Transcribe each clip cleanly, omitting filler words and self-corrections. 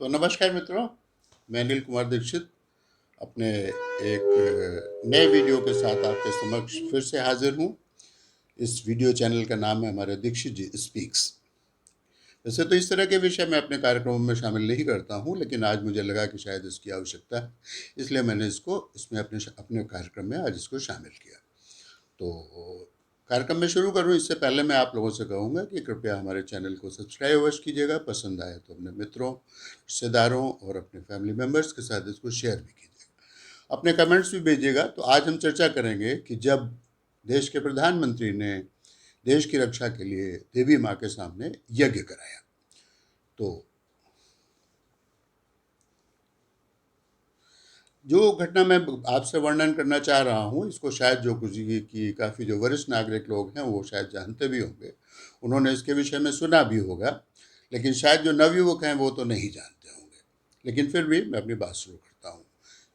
तो नमस्कार मित्रों, मैं अनिल कुमार दीक्षित अपने एक नए वीडियो के साथ आपके समक्ष फिर से हाजिर हूँ। इस वीडियो चैनल का नाम है हमारे दीक्षित जी स्पीक्स। वैसे तो इस तरह के विषय मैं अपने कार्यक्रमों में शामिल नहीं करता हूँ, लेकिन आज मुझे लगा कि शायद इसकी आवश्यकता है, इसलिए मैंने इसमें अपने अपने कार्यक्रम में आज इसको शामिल किया। तो कार्यक्रम में शुरू करूं इससे पहले मैं आप लोगों से कहूँगा कि कृपया हमारे चैनल को सब्सक्राइब अवश्य कीजिएगा। पसंद आए तो अपने मित्रों, रिश्तेदारों और अपने फैमिली मेम्बर्स के साथ इसको शेयर भी कीजिएगा। अपने कमेंट्स भी भेजिएगा। तो आज हम चर्चा करेंगे कि जब देश के प्रधानमंत्री ने देश की रक्षा के लिए देवी माँ के सामने यज्ञ कराया, तो जो घटना मैं आपसे वर्णन करना चाह रहा हूँ, इसको शायद जो कुछ की काफ़ी जो वरिष्ठ नागरिक लोग हैं वो शायद जानते भी होंगे, उन्होंने इसके विषय में सुना भी होगा, लेकिन शायद जो नवयुवक हैं वो तो नहीं जानते होंगे। लेकिन फिर भी मैं अपनी बात शुरू करता हूँ।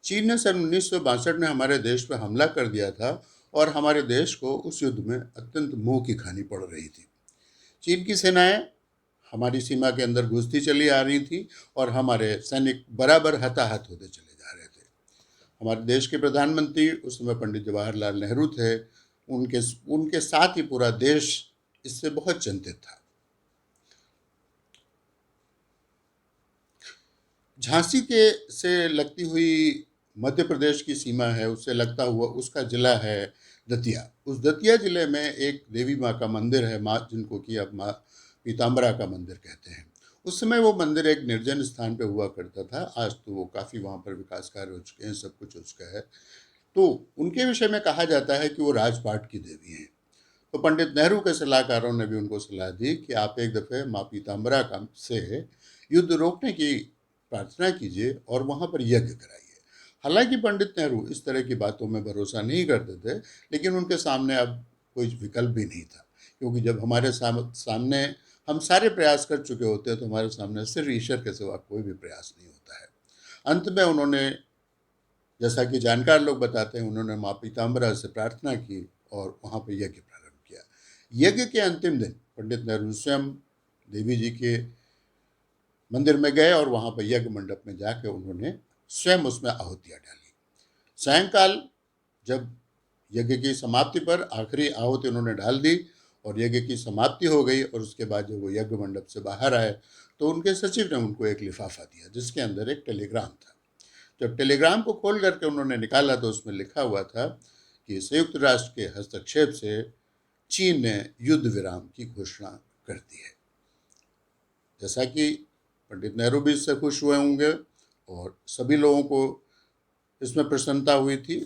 चीन ने सन 1962 में हमारे देश पर हमला कर दिया था और हमारे देश को उस युद्ध में अत्यंत मुँह की खानी पड़ रही थी। चीन की सेनाएं हमारी सीमा के अंदर घुसती चली आ रही थी और हमारे सैनिक बराबर हताहत होते चले जा रहे थे। हमारे देश के प्रधानमंत्री उस समय पंडित जवाहरलाल नेहरू थे। उनके उनके साथ ही पूरा देश इससे बहुत चिंतित था। झांसी के से लगती हुई मध्य प्रदेश की सीमा है, उससे लगता हुआ उसका जिला है दतिया। उस दतिया जिले में एक देवी माँ का मंदिर है, माँ जिनको कि अब माँ पीताम्बरा का मंदिर कहते हैं। उस समय वो मंदिर एक निर्जन स्थान पे हुआ करता था। आज तो वो काफ़ी वहाँ पर विकास कार्य हो चुके हैं, सब कुछ हो चुका है। तो उनके विषय में कहा जाता है कि वो राजपाट की देवी हैं। तो पंडित नेहरू के सलाहकारों ने भी उनको सलाह दी कि आप एक दफ़े माँ पीताम्बरा का से युद्ध रोकने की प्रार्थना कीजिए और वहाँ पर यज्ञ कराइए। हालांकि पंडित नेहरू इस तरह की बातों में भरोसा नहीं करते थे, लेकिन उनके सामने अब कोई विकल्प भी नहीं था, क्योंकि जब हमारे सामने हम सारे प्रयास कर चुके होते हैं तो हमारे सामने सिर्फ ईश्वर के सिवा कोई भी प्रयास नहीं होता है। अंत में उन्होंने, जैसा कि जानकार लोग बताते हैं, उन्होंने माँ पीताम्बरा से प्रार्थना की और वहाँ पर यज्ञ प्रारंभ किया। यज्ञ के अंतिम दिन पंडित नेहरू स्वयं देवी जी के मंदिर में गए और वहाँ पर यज्ञ मंडप में जाकर उन्होंने स्वयं उसमें आहुतियाँ डाली। सायंकाल जब यज्ञ की समाप्ति पर आखिरी आहुति उन्होंने डाल दी और यज्ञ की समाप्ति हो गई और उसके बाद जब वो यज्ञ मंडप से बाहर आए तो उनके सचिव ने उनको एक लिफाफा दिया जिसके अंदर एक टेलीग्राम था। जब टेलीग्राम को खोल करके उन्होंने निकाला तो उसमें लिखा हुआ था कि संयुक्त राष्ट्र के हस्तक्षेप से चीन ने युद्ध विराम की घोषणा कर दी है। जैसा कि पंडित नेहरू भी इससे खुश हुए होंगे और सभी लोगों को इसमें प्रसन्नता हुई थी।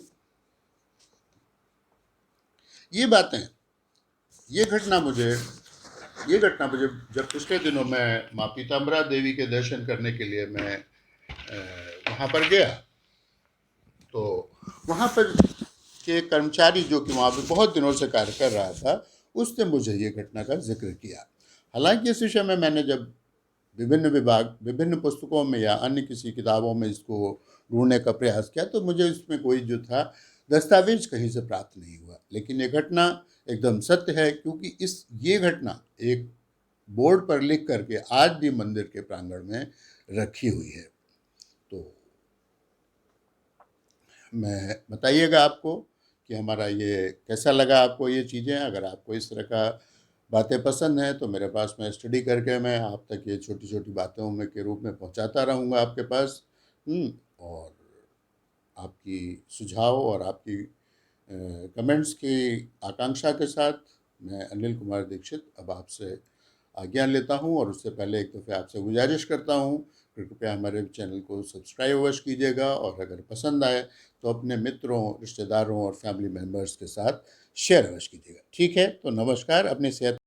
ये बातें, ये घटना मुझे जब पिछले दिनों मैं माँ पीताम्बरा देवी के दर्शन करने के लिए मैं वहाँ पर गया, तो वहाँ पर के कर्मचारी जो कि वहाँ पर बहुत दिनों से कार्य कर रहा था, उसने मुझे ये घटना का जिक्र किया। हालांकि इस विषय में मैंने जब विभिन्न पुस्तकों में या अन्य किसी किताबों में इसको ढूंढने का प्रयास किया तो मुझे इसमें कोई जो था दस्तावेज कहीं से प्राप्त नहीं हुआ। लेकिन ये घटना एकदम सत्य है, क्योंकि ये घटना एक बोर्ड पर लिख करके आज भी मंदिर के प्रांगण में रखी हुई है। तो मैं बताइएगा आपको कि हमारा ये कैसा लगा आपको ये चीज़ें। अगर आपको इस तरह का बातें पसंद हैं तो मेरे पास मैं स्टडी करके मैं आप तक ये छोटी छोटी बातों में के रूप में पहुंचाता रहूंगा आपके पास। और आपकी सुझाव और आपकी कमेंट्स की आकांक्षा के साथ मैं अनिल कुमार दीक्षित अब आपसे आज्ञा लेता हूं और उससे पहले एक दफ़े आपसे गुजारिश करता हूं कि कृपया हमारे चैनल को सब्सक्राइब अवश्य कीजिएगा और अगर पसंद आए तो अपने मित्रों, रिश्तेदारों और फैमिली मेम्बर्स के साथ शेयर अवश्य कीजिएगा। ठीक है, तो नमस्कार, अपनी सेहत